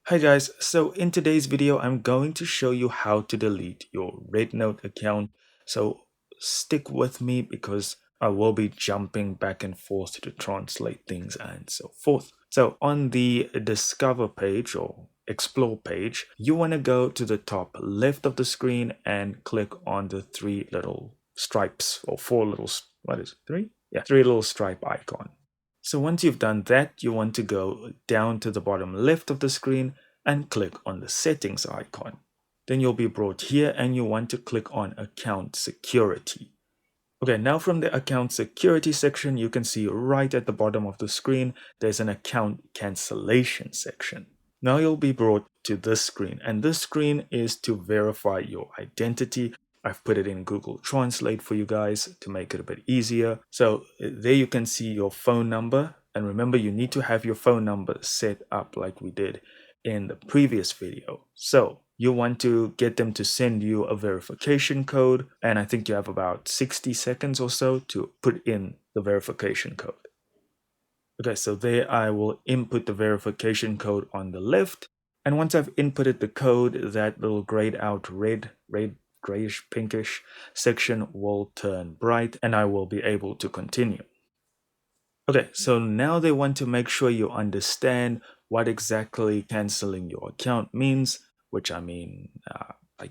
Hi guys, so in today's video I'm going to show you how to delete your Rednote account. So stick with me because I will be jumping back and forth to translate things and so forth. So on the discover page or explore page, you want to go to the top left of the screen and click on the three little stripes or four little, what is it, three? Yeah, three little stripe icon. So once you've done that, you want to go down to the bottom left of the screen and click on the settings icon. Then you'll be brought here and you want to click on account security. Okay, now from the account security section, you can see right at the bottom of the screen, there's an account cancellation section. Now you'll be brought to this screen, and this screen is to verify your identity. I've put it in Google Translate for you guys to make it a bit easier. So there you can see your phone number. And remember, you need to have your phone number set up like we did in the previous video. So you want to get them to send you a verification code. And I think you have about 60 seconds or so to put in the verification code. Okay, so there I will input the verification code on the left. And once I've inputted the code, that little grayed out red, grayish, pinkish section will turn bright and I will be able to continue. Okay, so now they want to make sure you understand what exactly canceling your account means, which I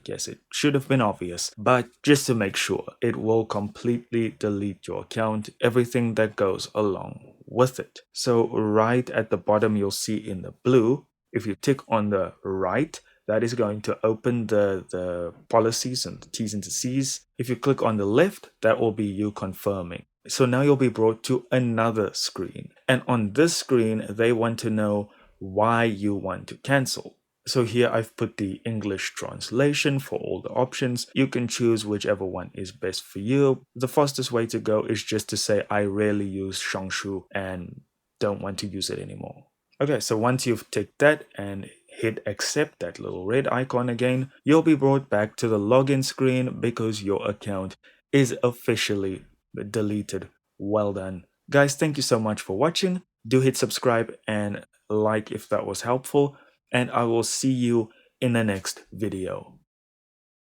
guess it should have been obvious, but just to make sure, it will completely delete your account, everything that goes along with it. So right at the bottom, you'll see in the blue, if you tick on the right, that is going to open the policies and the T's and the C's. If you click on the left, that will be you confirming. So now you'll be brought to another screen. And on this screen, they want to know why you want to cancel. So here I've put the English translation for all the options. You can choose whichever one is best for you. The fastest way to go is just to say, I rarely use Shangshu and don't want to use it anymore. Okay, so once you've ticked that and hit accept, that little red icon again, you'll be brought back to the login screen because your account is officially deleted. Well done. Guys, thank you so much for watching. Do hit subscribe and like if that was helpful, and I will see you in the next video.